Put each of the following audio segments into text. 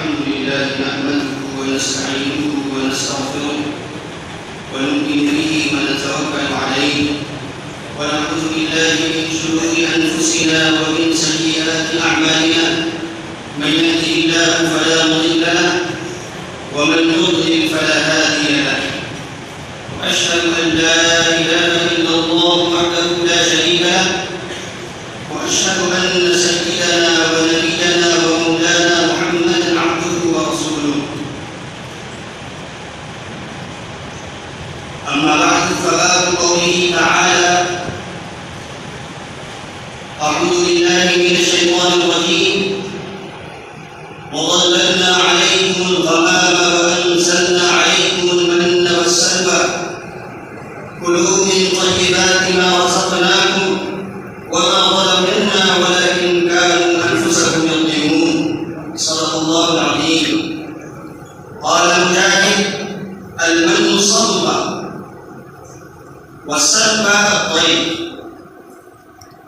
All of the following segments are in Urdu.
الحمد لله نحمده ونستعينه ونستغفره ونؤمن به ونتوكل عليه ونعوذ بالله من شرور أنفسنا ومن سيئات أعمالنا من يهده الله فلا مضل له ومن يضلل فلا هادي له وأشهد أن لا إله إلا الله وحده لا شريك له وأشهد أن سيدنا ونبينا ومولانا محمدا عبده ورسوله أما بعد فباب قوله تعالى أعوذ بالله من الشيطان الرجيم وظللنا عليكم الغمام وأنزلنا عليكم المن والسلوى كلوا من طيبات ما رزقناكم وما ظلمونا ولكن كانوا أنفسهم يظلمون صدق الله العظيم. قال مجاهد المن الصلوى والسلوى الطيب.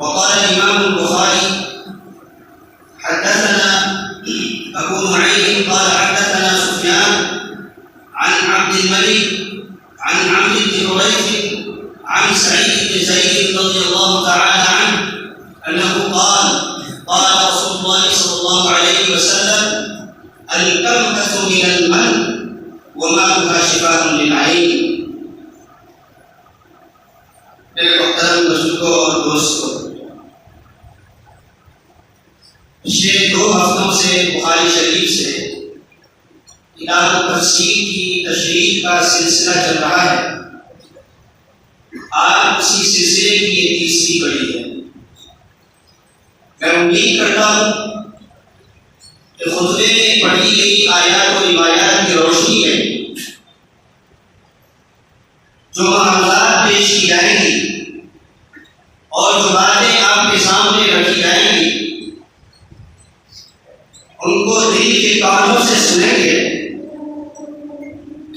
وقال الإمام البخاري حدثنا أبو نعيم قال حدثنا سفيان عن عبد الملك عن عمرو بن حريث عن سعيد بن زيد رضي الله تعالى عنه أنه قال قال رسول الله صلى الله عليه وسلم الكمثة من المن وماؤها شفاء للعين. میرے محترم بزرگوں اور دوستوں، پچھلے 2 ہفتوں سے بخاری شریف سے کتاب التفسیر کی تشریح کا سلسلہ چل رہا ہے. آج اسی سلسلے کی یہ 30ویں کڑی ہے. میں امید کرتا ہوں کہ خطبے میں پڑھی گئی آیات و روایات کی روشنی میں جو معاملات پیش کی جائیں گی اور جو باتیں آپ کے سامنے رکھی جائیں گی ان کو دل کے کانوں سے سنیں گے،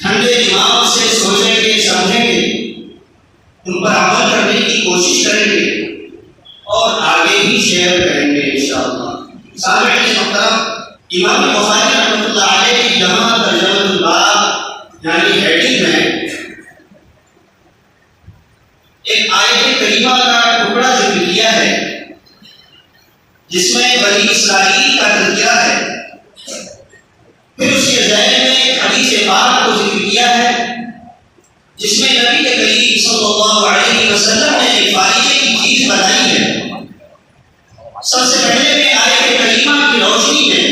ٹھنڈے دماغ سے سوچیں گے، سمجھیں گے، ان پر عمل کرنے کی کوشش کریں گے اور آگے بھی شیئر کریں گے انشاءاللہ. سامعین محترم، امام بخاری رحمۃ اللہ علیہ کی جامع ترجمۃ الباب یعنی ہیڈنگ میں ایک آیت کریمہ کا ٹکڑا ذکر کیا ہے جس میں بنی اسرائیل کا تذکرہ ہے. پھر اس کے ذیل میں ایک حدیث پاک کو ذکر کیا ہے جس میں نبی کریم صلی اللہ علیہ وسلم نے ایک فائدے کی چیز بتائی ہے. سب سے پہلے میں آیت کریمہ کی روشنی میں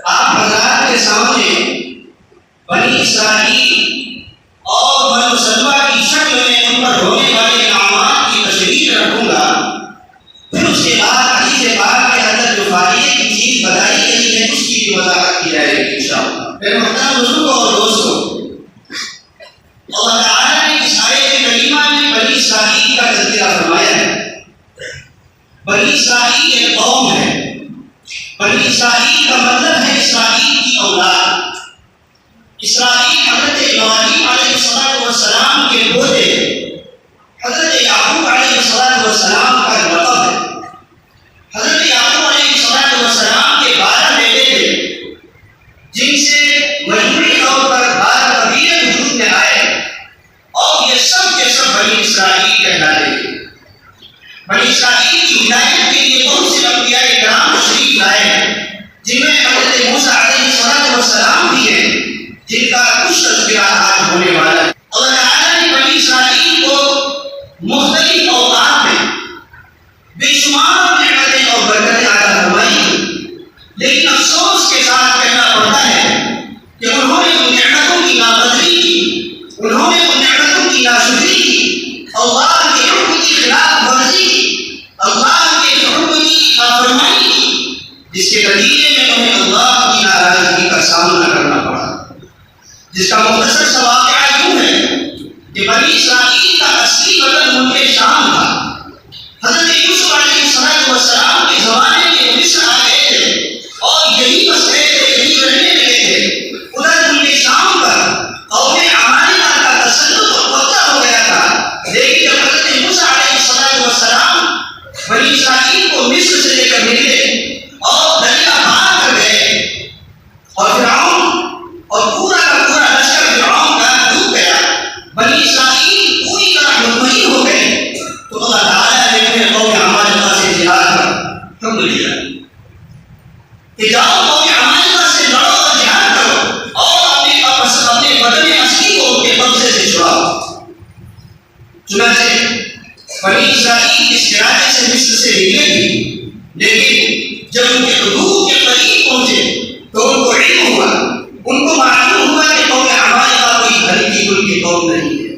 آپ حضرات کے سامنے بنی اسرائیل اور بنو سلوہ کی شکل میں ان پر ہونے والے انعامات کی تشریح رکھوں گا. پھر اس کے بعد حدیث پاک کے اندر جو فائدے کی چیز بتائی گئی ہے اس کی بھی وضاحت کی جائے گی انشاءاللہ. میرے محترم بزرگوں اور دوستوں، اللہ تعالیٰ نے اس آیت کریمہ میں بنی اسرائیل کا تذکرہ فرمایا ہے. بنی اسرائیل ایک قوم ہے. بنی اسرائیل کا مطلب ہے اسرائیل کی اولاد. اسرائیل حضرت ابراہیم علیہ السلام کے پوتے حضرت یعقوب علیہ السلام کا لقب ہے. حضرت یعقوب علیہ السلام کے 12 بیٹے تھے جن سے مجموعی طور پر 12 قبیلے وجود میں آئے اور یہ سب کے سب بنی اسرائیل کہلاتے تھے. بنی اسرائیل کی ہدایت کے لیے بہت سے انبیاء کرام تشریف لائے ہیں جن میں حضرت موسیٰ علیہ السلام بھی ہیں جن کا کچھ تذکرہ آج ہونے والا ہے. اللہ تعالیٰ نے بنی اسرائیل کو مختلف اوقات میں بے شمار نعمتیں اور برکتیں عطا فرمائی، لیکن افسوس کے ساتھ کہنا پڑتا ہے کہ انہوں نے ان نعمتوں کی ناقدری کی، انہوں نے ان نعمتوں کی ناشکری کی، اللہ کے حکم کی خلاف ورزی کی، اللہ کے حکم کی نافرمانی کی، جس کے نتیجے میں انہیں اللہ کی ناراضگی کا سامنا کرنا پڑا. جس کا مختصر سا واقعہ یوں ہے کہ بنی اسرائیل کا اصلی وطن ملک شام تھا. حضرت یوسف علیہ السلام کے زمانے میں مصر آ گئے تھے اور یہی بس گئے تھے، یہی رہنے لگے تھے. ادھر ملک شام پر قوم عمالقہ کا تسلط اور قبضہ ہو گیا تھا. لیکن جب حضرت موسیٰ علیہ السلام بنی اسرائیل کو مصر سے لے کر نکلے اور دریا پار کر گئے کہ جاؤ قوم عمالقہ سے لڑو اور جہاد کرو اور اپنے بدن اصلی کو ان کے قبضے سے چھڑاؤ۔ چنانچہ بنی اسرائیل اس ارادے سے مصر سے نکلے بھی، لیکن جب ان کے حدود کے قریب پہنچے تو ان کو علم ہوا، ان کو معلوم ہوا کہ قوم عمالقہ کوئی ہلکی پھلکی قوم نہیں ہے،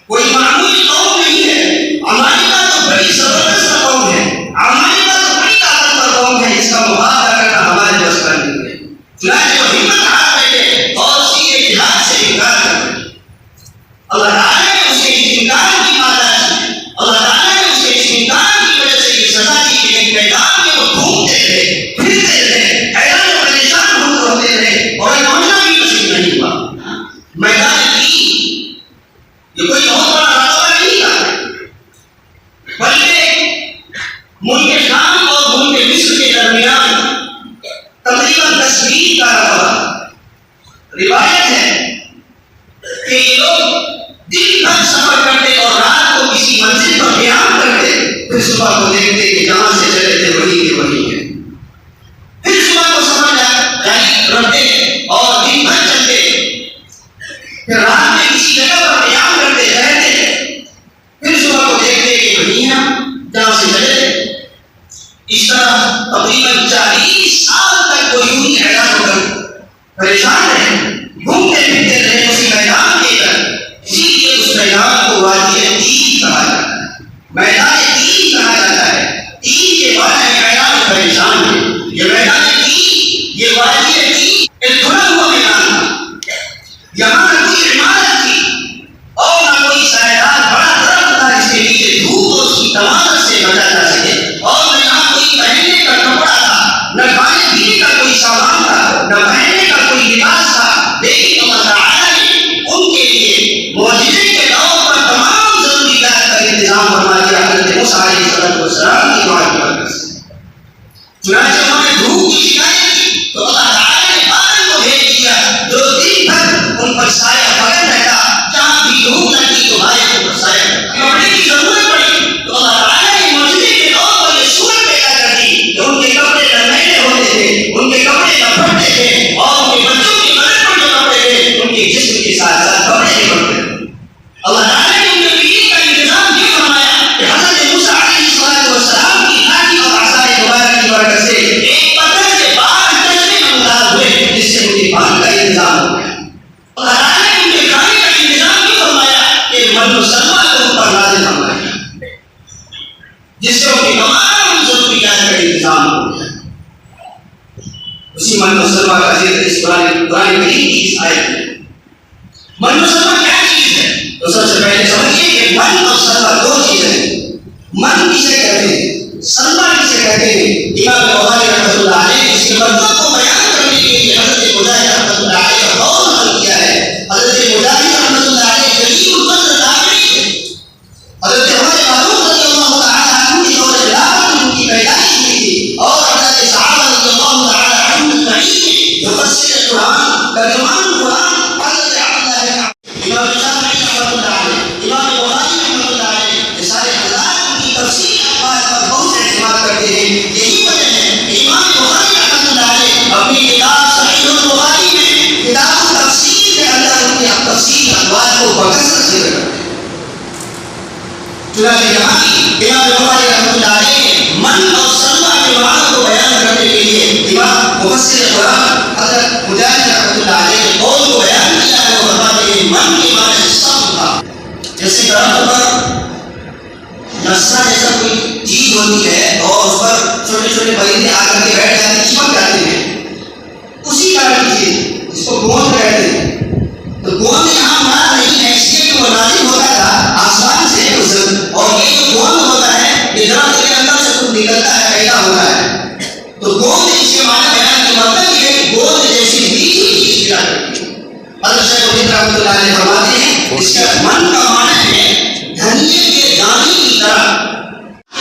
کوئی معمولی قوم نہیں ہے۔ عمالقہ تو بڑی زبردست قوم ہے، عمالقہ تو بڑی طاقتور قوم ہے، اس کا مقابلہ کرنا ہمارے بس کا نہیں ہے۔ چنانچہ وہ ہمت ہار بیٹھے اور سیدھے جہاد سے انکار کر بیٹھے۔ اللہ تعالیٰ نے اسے اس انکار کی مادہ کی، اللہ تعالیٰ نے اسے اس انکار کی وجہ سے یہ سزا دی کہ ایک میدان میں وہ گھومتے رہے، پھرتے رہے، حیران و پریشان ہوتے رہے اور پہنچنا بھی نصیب نہیں ہوا۔ میدان یہ کوئی بہت بڑا رقبہ نہیں تھا، بلکہ ملک شام اور ملک مصر کے درمیان تقریباً 10 میل کا رقبہ۔ روایت ہے کہ یہ لوگ دن بھر سفر کرتے اور رات کو کسی منزل پر قیام کرتے، پھر صبح کو دیکھتے کہ جہاں سے چلے تھے وہی کے وہی ہے، پھر صبح کو سفر جاری رکھتے اور دن بھر چلتے، پھر رات میں کسی جگہ پر قیام کرتے رہتے، پھر صبح کو دیکھتے کہ وہی ہے جہاں سے چلے تھے۔ اس طرح تقریباً 40 سال تک وہ یوں ہی حیران ہو کر پریشان رہے، گھومتے پھرتے رہے اسی میدان کے اندر۔ اسی لیے اس میدان کو وادی تین کہا جاتا ہے، میدان تین کہا جاتا ہے۔ تین کے معنی حیران پریشان ہے۔ یہ میدان تین، یہ وادی تین ایک کھلا ہوا میدان تھا، یہاں نہ کوئی عمارت تھی اور نہ کوئی سایہدار بڑا درخت تھا جس کے نیچے دھوپ اور اس کی تمامت سے بچا جا سکے، اور نہ یہاں کوئی پہننے کا کپڑا تھا، نہ کھانے پینے کا کوئی سامان تھا، نہ پہننے کا کوئی لباس تھا۔ لیکن اللہ تعالیٰ نے ان کے لیے معجزے کے طور پر تمام ضروریات کا انتظام فرما دیا حضرت موسیٰ علیہ السلام کی دعا کی برکت سے۔ چنانچہ انہوں نے دھوپ کی شکایت کی تو اللہ تعالیٰ نے بادل کو بھیج دیا جو دن بھر ان پر سایہ پکڑ رہتا، جہاں بھی دھوپ لگتی تو بادل کو سایہ کرتا۔ کپڑے کی ضرورت پڑی تو اللہ تعالیٰ نے معجزے کے طور پر یہ صورت پیدا کر دی کہ ان کے کپڑے نمیلے ہوتے تھے، ان کے کپڑے لپٹتے تھے، اور ان کے بچوں کے بدن پر جو کپڑے تھے ان کے جسم کے ساتھ ساتھ کپڑے نہیں پڑتے تھے۔ اللہ تعالیٰ نے ان کے پینے کا انتظام یہ فرمایا کہ حضرت موسیٰ علیہ السلام کی لاٹھی اور عصائے مبارکہ کی برکت سے ایک پتھر کے 12 چشمے نمودار ہوئے جس سے ان کے پانی کا انتظام ہو گیا۔ اللہ تعالیٰ نے ان کے کھانے کا انتظام یہ فرمایا کہ من و سلوہ کو ان پر نازل فرمایا جس سے ان کی تمام ضروریات کا انتظام ہو گیا۔ اسی من و سلوہ کا ذکر اس قرآن کریم کی اس آیت میں۔ من و سلوہ کیا چیز ہے؟ تو سب سے پہلے سمجھیے کہ من اور سلوہ دو چیزیں ہیں۔ من کسے کہتے ہیں، سلوہ کسے کہتے ہیں؟ امام بخاری رحمۃ اللہ علیہ اس کے مطلب کو بیان کرنے کے لیے حضرت مجاہد رحمۃ اللہ علیہ کا قول نقل کیا ہے۔ حضرت مجاہد رحمۃ اللہ علیہ جلیل القدر تابعی ہے۔ حضرت عمر فاروق رضی اللہ تعالیٰ عنہ کی دور خلافت میں ان کی پیدائش ہوئی تھی، اور حضرت صحابہ رضی اللہ تعالیٰ عنہ اجمعین مفسر قرآن، ترجمان قرآن حضرت عبداللہ امام شافعی رحمۃ اللہ علیہ، امام بخاری رحمۃ اللہ علیہ، یہ سارے حضرات ان کی تفصیل اخبار پر بہت اعتماد کرتے ہیں۔ یہی وجہ ہے کہ امام بخاری رحمۃ اللہ علیہ اپنی کتاب صحیح البخاری میں کتاب التفسیر کے اندر ان کی تفصیل اخبار کو بکثرت ذکر کرتے ہیں۔ چنانچہ یہاں بھی امام بخاری رحمۃ اللہ علیہ من اور سلوہ کے معنی کو بیان کرنے کے لیے امام مفسر قرآن حضرت مجاہد رحمۃ اللہ علیہ کے قول کو بیان کیا ہے۔ وہ فرماتے ہیں من کے معنی صبر تھا، جیسے درخت پر نسا جیسا کوئی چیز ہوتی ہے اور اس پر چھوٹے چھوٹے پرندے آ کر کے بیٹھ جاتے ہیں، چپک جاتے ہیں، اسی طرح کی چیز جس کو گوند کہتے ہیں۔ تو گوند یہاں ہمارا نہیں ہے، اس لیے کہ وہ نازل ہوتا تھا آسمان سے، اور یہ جو گوند ہوتا ہے یہ درخت کے اندر سے کچھ نکلتا ہے، پیدا ہوتا ہے۔ تو گوند اس کے معنی بیان کا مطلب یہ ہے کہ گوند جیسی میٹھی چیز ملا کرتی ہے۔ حضرت شیخ الہند رحمۃ اللہ علیہ فرماتے ہیں اس کا من کا معنی ہے دھنیے کے دانے کی طرح،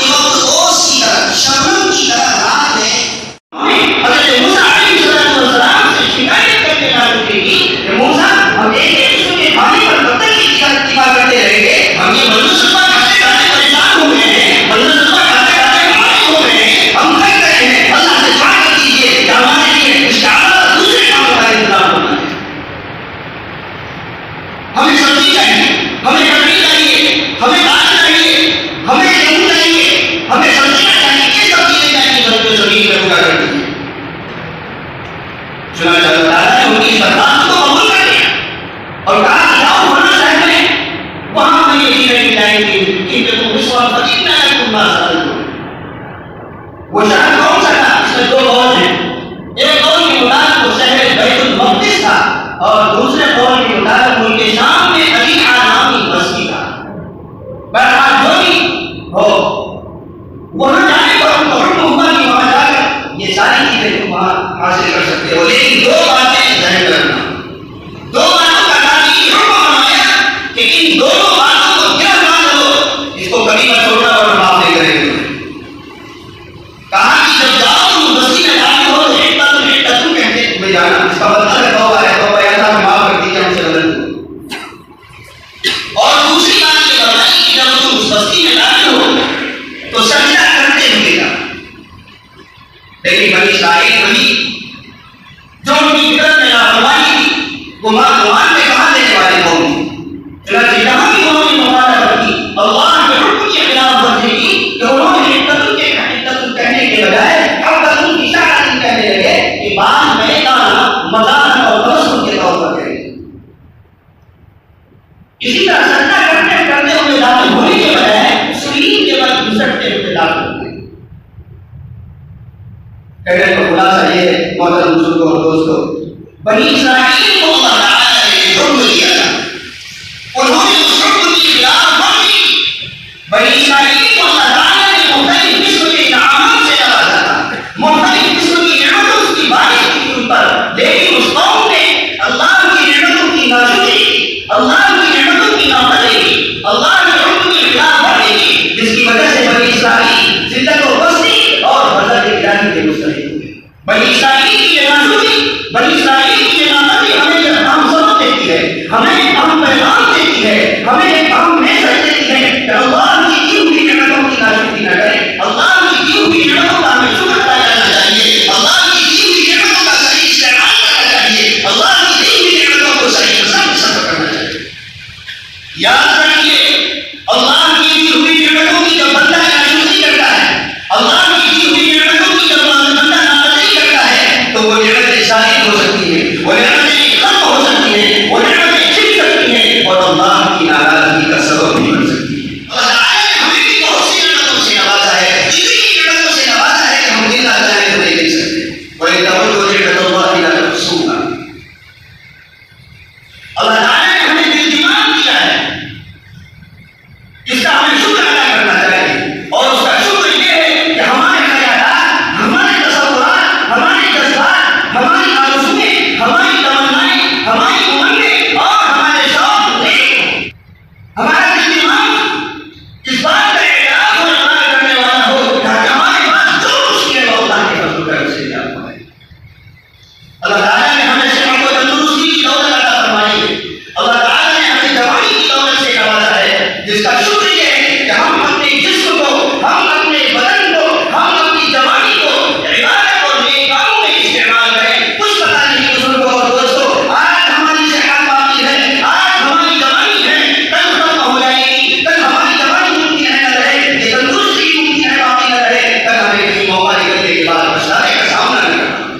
وقت اوس کی طرح، شبنم کی طرح رات میں حضرت موسیٰ علیہ السلام سے شکایت کرنے لگے گی کہ موسیٰ ہم ایک قسم کے کھانے پر کب تک اتفاق کرتے رہیں گے؟ ہم یہ منو سلوہ کھاتے کھاتے پریشان ہو گئے ہیں، منو سلوہ کھاتے کھاتے ہم تھک گئے ہیں، اللہ سے دعا کر دیجیے کہ ہمارے وہ شہر کون سا تھا؟ اس میں دو قول ہیں. ایک قول کے مطابق وہ شہر بیت المقدس تھا اور دوسرے قول کے مطابق ملک شام میں علیحہ نامی بستی تھا. بہرحال جو بھی ہو وہاں جانے پر ان کو حکم ہوا کہ وہاں جا کر یہ ساری چیزیں تم وہاں حاصل کر سکتے ہو، لیکن دو باتیں ذہن رکھنا. دو باتوں کا تعلیم یہ حکم بنایا کہ ان دونوں باتوں کو کیا مان لو، اس کو کبھی مت چھوڑنا اور معاف نہیں کریں گے. کہا کہ جب جاؤ تم بستی میں داخل ہو تم کہتے تمہیں جانا، اس کا مطلب ہے توبہ ہے، توبہ یا اللہ معاف کر دیجیے ہم سے غلط ہو. اور دوسری بات یہ بتائی کہ جب تم اس بستی میں داخل ہو تو سجدہ کرتے ہوئے جا. لیکن بنی اسرائیل وہی جو ان کی فطرت میں لاپرواہی تھی، گمان میں کہاں دینے والے قوم تھی. چنانچہ جہاں بھی انہوں نے مخالفت کی، اللہ کے حکم کی خلاف ورزی کی، کہ انہوں نے حقیقت کہنے کے بجائے حقیقت کی اشاعت کہنے لگے کہ بعض میدان مزاح اور تبسم کے طور پر کریں. اسی طرح سجدہ کرتے ہوئے داخل ہونے کے بجائے سلیم کے بعد گھسٹتے ہوئے داخل ہوئے. کہنے کا خلاصہ یہ ہے محترم بزرگوں اور دوستوں، بنی اسرائیل کو اللہ تعالیٰ نے حکم دیا تھا، انہوں نے اس حکم کی خلاف ورزی. بنی اسرائیل کو اللہ تعالیٰ نے مختلف قسم کے انعامات سے نوازا تھا، مختلف قسم کی نعمتوں کی بارش کی ان پر، لیکن اس قوم نے اللہ کی نعمتوں کی ناشکری کی، اللہ کی نعمتوں کی نافرمانی کی، اللہ کے حکم کی خلاف ورزی کی، جس کی وجہ سے بنی اسرائیل ذلت و پستی اور غضب الہی کے مستحق ہوئے. بنی اسرائیل کی یہ ناشکری، بنی اسرائیل کی یہ نافرمانی ہمیں ایک اہم سبق دیتی ہے، ہمیں ایک اہم پیغام دیتی ہے، ہمیں ایک اہم میسج دیتی ہے کہ اللہ کی دی ہوئی نعمتوں کی ناشکری نہ کریں. اللہ کی دی ہوئی نعمتوں کا ہمیں شکر ادا کرنا چاہیے، اللہ کی دی ہوئی نعمتوں کا صحیح استعمال کرنا چاہیے، اللہ کی دی ہوئی نعمتوں کو صحیح صرف کرنا چاہیے. یاد رکھیے، اللہ کی دی ہوئی نعمتوں کی جب بندہ ناشکری کرتا ہے، اللہ کی دی ہوئی نعمتوں کی جب بندہ نافرمانی کرتا ہے، تو وہ نعمتیں ثابت ہو سکتی ہیں، وہ نعمتیں ختم ہو سکتی ہیں، وہ نعمتیں چھن سکتی ہیں اور اللہ کی ناراضگی کا سبب بھی بن سکتی ہیں. اللہ تعالیٰ نے ہمیں بھی بہت سی نعمتوں سے نوازا ہے، اتنی نعمتوں سے نوازا ہے کہ ہم گننا چاہیں تو نہیں گن سکتے. وَإِن تَعُدُّوا نِعْمَتَ اللَّهِ لَا تُحْصُوهَا. اللہ تعالیٰ نے ہمیں دل دماغ دیا ہے، اس کا ہمیں شکر ادا کرنا چاہیے، اور اس کا شکر یہ ہے کہ ہمارے خیالات، ہمارے تصورات، ہمارے جذبات، ہماری آرزوئیں، ہماری تمنائیں، ہماری امنگیں اور ہمارے شوق نیک ہوں. ہمارا دل دماغ اس بات کا اعتراف اور اقرار کرنے والا ہو کہ ہمارے پاس جو کچھ ہے وہ اللہ کے فضل و کرم سے ملا ہوا ہے. اللہ تعالیٰ نے ہمیں صحت و تندرستی کی دولت عطا فرمائی ہے، اللہ تعالیٰ نے ہمیں جوانی کی دولت سے نوازا ہے، جس کا شکر یہ ہے کہ ہم اپنے جسم کو، ہم اپنے بدن کو، ہم اپنی جوانی کو عبادت اور نیک کاموں میں استعمال کریں. کچھ پتہ نہیں بزرگوں اور دوستوں، آج ہماری صحت باقی ہے، آج ہماری جوانی ہے، کل ختم ہو جائے گی، کل ہماری جوانی ممکن ہے نہ رہے، یہ تندرستی ممکن ہے باقی نہ رہے، کل ہمیں کہیں موقع نکلنے کے بعد پچھتانے کا سامنا نہیں کرنا.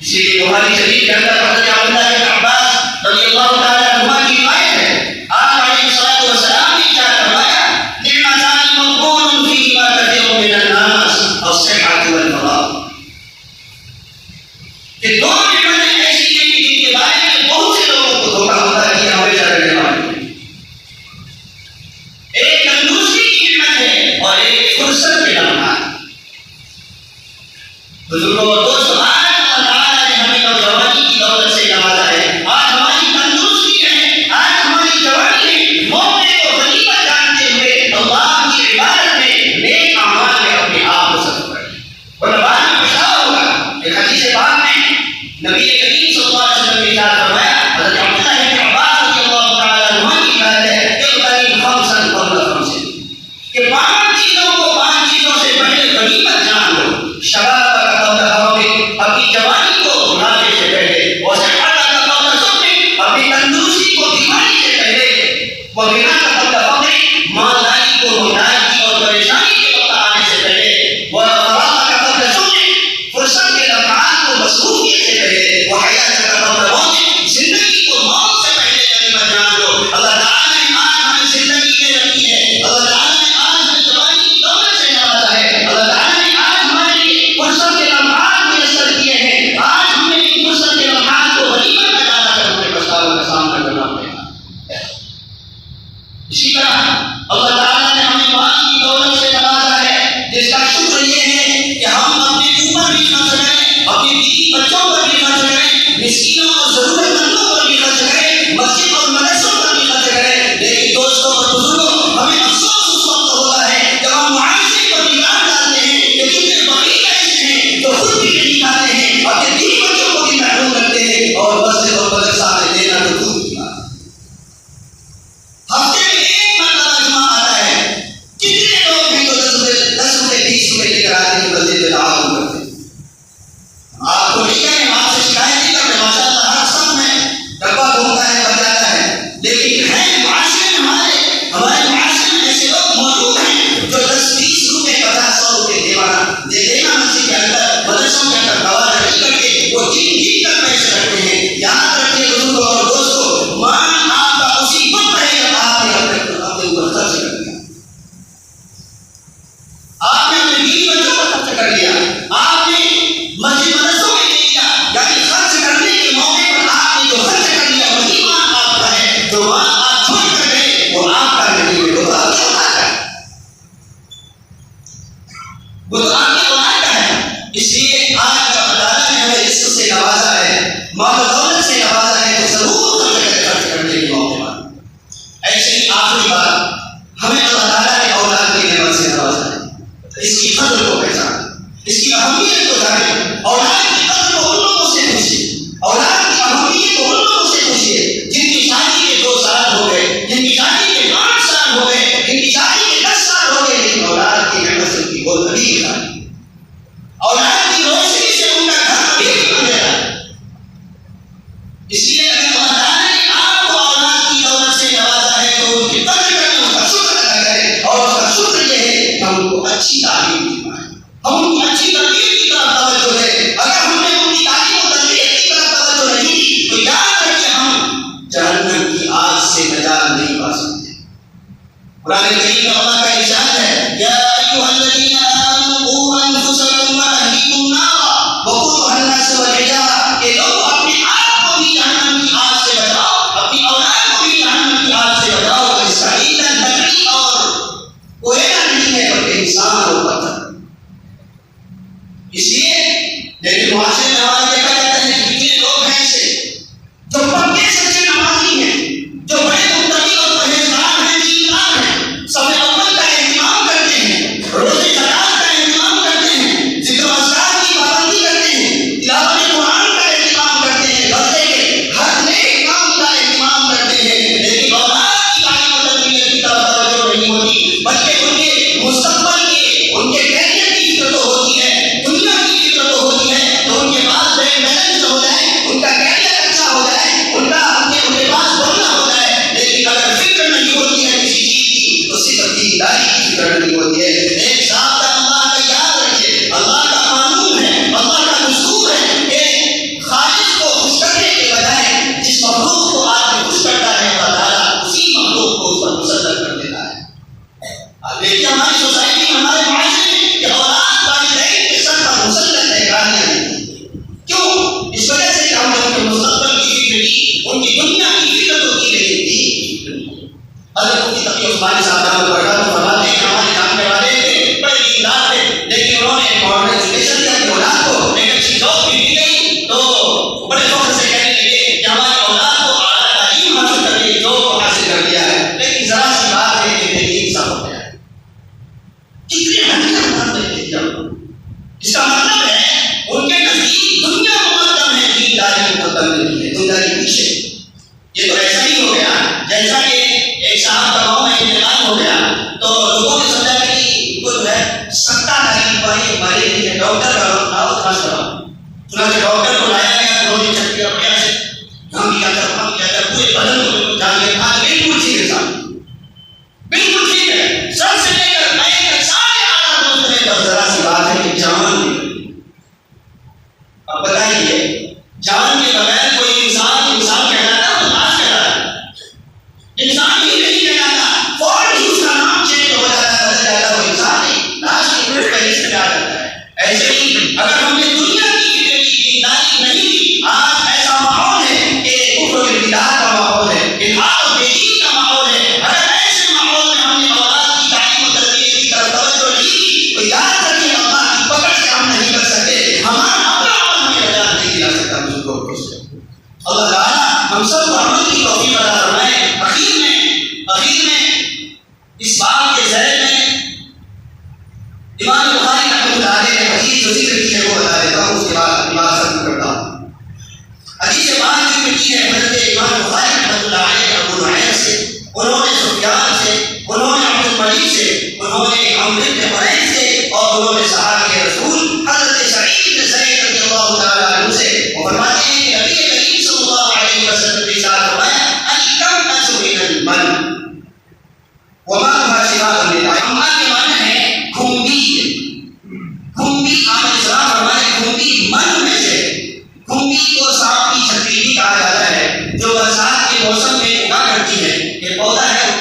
اسی لیے بخاری شریف کے اندر حضرت عبداللہ بن عباس رضی اللہ تعالیٰ عنہما کی روایت ہے، آپ علیہ الصلوۃ والسلام نے کیا فرمایا، نعمتان مغبون فیہما کثیر من الناس الصحۃ والفراغ. کہ دو نعمتیں ایسی ہیں جن کے بارے میں بہت سے لوگوں کو دھوکہ ہوتا ہے کہ ہمیشہ رہنے والی ہیں. ایک تندرستی کی نعمت ہے اور ایک فرصت کے لمحات. بزرگوں اور دوستوں، آج اللہ تعالیٰ نے ہمیں نوجوانی کی دولت سے نوازا ہے، آج ہماری تندرستی ہے، آج ہماری جوانی ہے. موقع کو غنیمت جانتے ہوئے اللہ کی عبادت میں، نیک اعمال میں اپنے آپ کو صرف کریں، ورنہ بعد میں پچھتاوا ہوگا. ایک حدیث پاک میں نبی کریم صلی اللہ علیہ وسلم نے ارشاد فرمایا، حضرت عبداللہ بن عباس رضی اللہ تعالیٰ عنہما کی روایت ہے کہ اغتنم خمسا قبل خمس، کہ پانچ چیزوں کو پانچ چیزوں سے پہلے غنیمت جان لو. شباب اپنی جوانی کو بڑھانے سے پہلے، اور صحت کا قبل سکتے اپنی تندرستی کو بیماری سے پہلے، وہ غنا کا قبل فقر مالداری کو مالداری اور پریشانی کے وقت آنے سے پہلے، وہ فراغ کا قبل سکتے فرصت کے لمحات کو مصروفیت سے پہلے، وہ حیات کا قبل موت زندگی کو موت مال و دولت سے نوازا ہے تو ضرور خرچ کرنے کی موقع پر. ایسے ہی آخری بات، ہمیں اللہ تعالیٰ نے اولاد کی نعمت سے نوازا ہے، اس کی قدر کو پہچانے، اس کی اہمیت کو جانے. اولاد کی قدر کو ان لوگوں سے پوچھیے، اولاد کی اہمیت کو ان لوگوں سے پوچھیے جن کی شادی کے 2 سال ہو گئے، جن کی شادی کے 5 سال ہو گئے، جن کی شادی کے 10 سال ہو گئے، لیکن اولاد کی نعمت سے ان کی بہت بڑی کہانی. اولاد کی روشنی سے ان کا گھر ابھی بھی بن گیا ہے. اس لیے اگر اللہ تعالیٰ نے آپ کو اولاد کی دولت سے نوازا ہے تو ان کی قدر کریں، اس کا شکر ادا کریں. اور اس کا شکر یہ ہے کہ ہم ان کو اچھی تعلیم دلوائیں، ہم ان کو اچھی تربیت کی طرف توجہ دیں. اگر ہم نے ان کی تعلیم و تربیت کی طرف توجہ نہیں دی تو یاد رکھیں ہم جہنم کی آگ سے نجات نہیں پا سکتے. قرآن کریم میں اللہ کا ارشاد ہے، یا ایھا الذین آمنوا قوا انفسکم واہلیکم نارا وقودھا الناس والحجارہ. کہ لوگ اپنے آپ کو بھی جہنم کی آگ سے بچاؤ، اپنی اولاد کو بھی جہنم کی آگ سے بچاؤ. اس کا ایندھن لکڑی اور کوئلہ نہیں ہے بلکہ انسان اور پتھر. اس لیے لیکن معاشرے میں ہمارے دیکھا جاتا ہے کہ کتنے لوگ ہیں ایسے جو پکے سچے نمازی ہیں، جو بڑے متقی اور پرہیزگار ہیں، دیندار ہیں، صف اول کا اہتمام کرتے ہیں، روزے زکات کا اہتمام کرتے ہیں، ذکر و اذکار کی پابندی کرتے ہیں، تلاوت قرآن کا اہتمام کرتے ہیں، غزے کے ہر نیک کام کا اہتمام کرتے ہیں، لیکن اولاد کی تعلیم و تربیت کی طرف توجہ نہیں ہوتی، بلکہ ان کے مستقبل کے، ان کے کیریئر کی فکر تو ہوتی ہے، دنیا کی فکر تو ہوتی ہے. تو ان کے پاس بینک بیلنس ہو جائے، ان کا کیریئر اچھا ہو جائے، ان کے پاس بننا ہو جائے، لیکن اگر فکر نہیں ہوتی ہے کسی چیز کی تو صرف دینداری کی فکر نہیں ہوتی ہے. ایک صاحب کا اللہ کا یاد رکھیے، اللہ کا قانون ہے، اللہ کا دستور ہے کہ خالق کو خوش کرنے کے بجائے جس مخلوق کو آدمی خوش کرتا ہے اللہ تعالیٰ اسی مخلوق کو اس پر مسلط کر دیتا ہے. اب دیکھیے ہماری سوسائٹی میں، ہمارے معاشرے میں کہ اولاد والدین کے سر پر مسلط ہے، گالیاں دیتی ہیں. کیوں؟ اس وجہ سے کہ ہم نے ان کے مستقبل کی فکر کی، ان کی دنیا کی فکر تو کی لیکن دین کی فکر نہیں. حضرت مفتی تقی عثمانی صاحب رحمۃ اللہ علیہ فرماتے ہیں کہ ہمارے جاننے والے تھے، بڑے دیندار تھے، لیکن انہوں نے ماڈرن ایجوکیشن دیا کہ اولاد کو ایک اچھی جاب بھی دی گئی تو بڑے فخر سے کہنے لگے کہ ہماری اولاد کو اعلیٰ تعلیم حاصل کر کے جاب کو حاصل کر دیا ہے. لیکن ذرا سی بات ہے کہ بے دین سا ہو گیا ہے. کتنے ہنڈیاں بنا دیتے ہیں. اس کا مطلب ہے ان کے نزدیک دنیا مقدم ہے، دینداری مقدم نہیں ہے، دینداری پیچھے. یہ تو ایسا ہی ہو گیا جیسا کہ ایک صاحب کا گاؤں میں انتقال ہو گیا تو لوگوں نے سمجھا کہ وہ جو ہے سکتا نہیں پائی ہمارے لیے ڈاکٹر کا دعوت خاص کرا. چنانچہ ڈاکٹر کو لایا گیا، 2 دن چکر بڑھیا سے ہم کیا کر پورے بدن کو جان کے کھا بالکل ٹھیک ہے صاحب، بالکل ٹھیک ہے، سب سے لے کر پیر تک سارے آلات درست ہے. ذرا سی بات ہے کہ جان نہیں. اب بتائیے جان کے بغیر کوئی انسان کہلاتا ہے؟ لاش کہلاتا ہے، انسان ہی نہیں کہلاتا. فوراً ہی اس کا نام چینج ہو جاتا ہے، بدل جاتا ہے، وہ انسان نہیں، لاش کی روح کا حصہ آ جاتا ہے. ایسے ہی اگر ہم نے دنیا کی فکر کی، دینداری نہیں کی، آج ایسا ماحول ہے کہ کفر و ارتداد کا ماحول ہے، الحاد و بے دین کا ماحول ہے. اگر ایسے ماحول میں ہم نے اولاد کی تعلیم و تربیت کی طرف توجہ نہیں کی تو یاد رکھیے اللہ کی پکڑ سے ہم نہیں بچ سکتے. ہمارا اپنا عمل ہمیں نجات نہیں دلا سکتا. اللہ تعالیٰ ہم سب کو عمل کی توفیق عطا فرمائے. اخیر میں اس بات کے ذیل میں امام بخاری رحمۃ اللہ علیہ نے حدیث جو ذکر کی ہے وہ بتا دیتا ہوں، اس کے بعد اپنی بات ختم کرتا ہوں. حدیث بات ذکر کی ہے حضرت امام بخاری رحمۃ اللہ علیہ نے ابو نعیم سے، انہوں نے سفیان سے، انہوں نے عبد الملک سے، انہوں نے عمرو بن حریث سے، اور انہوں نے صحابہ رسول حضرت سعید بن زید رضی اللہ تعالیٰ عنہ سے. وہ فرماتے ہیں کہ نبی کریم صلی اللہ علیہ وسلم نے ارشاد فرمایا الکمۃ من المن ومالها شفاء للعين. اماں کے معنی ہے گھنگی. گھنگی آپ اسلام فرمائے گھنگی من میں سے. گھنگی کو سانپ کی چھتری بھی کہا جاتا ہے جو برسات کے موسم میں اگا کرتی ہے. یہ پودا ہے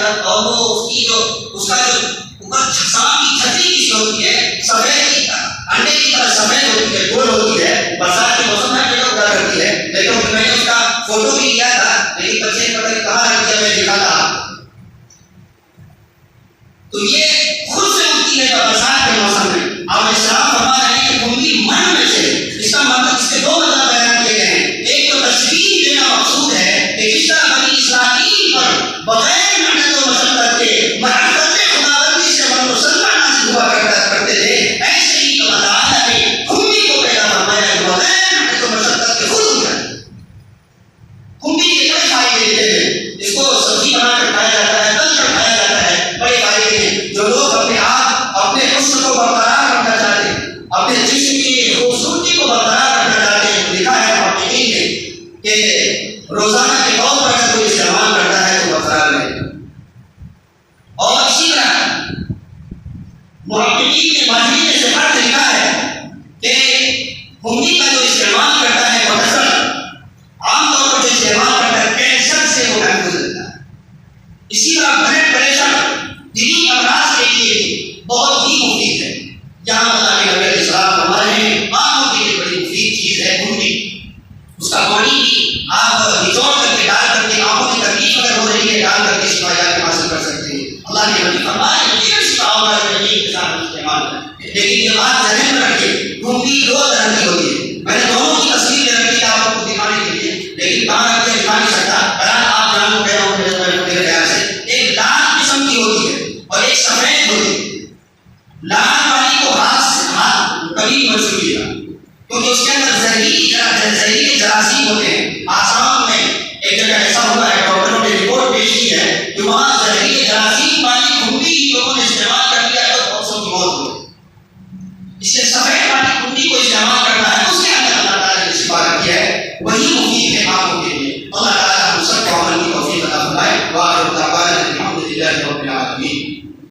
کا پانی بھی آپ نچوڑ کر کے ڈال کر کے آنکھوں میں تکلیف اگر ہو رہی ہے ڈال کر کے شفایات حاصل کر سکتے ہیں. اللہ نے نبی فرمایا کہ شفا ہوگا کے ساتھ استعمال کریں. لیکن یہ بات ذہن میں رکھیے ڈھونڈی دو طرح کی ہوتی ہے. میں نے دونوں کی تصویر دے رکھی ہے آپ کو دکھانے کے لیے, لیکن کہاں رکھ کے دکھا نہیں سکتا. برحال آپ جانو کہہ رہا ہوں میرے خیال سے ایک لال قسم کی ہوتی ہے اور ایک سفید ہوتی ہے. لال والی کو ہاتھ کبھی مت چھوئیے گا کیونکہ اس کے اندر زہریلے جراثیم ہوتے ہیں. آسام میں ایک جگہ ایسا ہوا ہے, ڈاکٹروں نے رپورٹ پیش کی ہے کہ وہاں زہریلے جراثیم والی کھنڈی لوگوں نے استعمال کر لیا تو بہت سو کی موت ہوئی. اس سے سفید والی کھنڈی کو استعمال کرنا ہے, اس کے اندر اللہ تعالیٰ نے شفا رکھی ہے, وہی مفید ہے آنکھوں کے لیے. اللہ تعالیٰ ہم سب کو عمل کی توفیق عطا فرمائے. وآخر دعوانا الحمد للہ رب العالمین.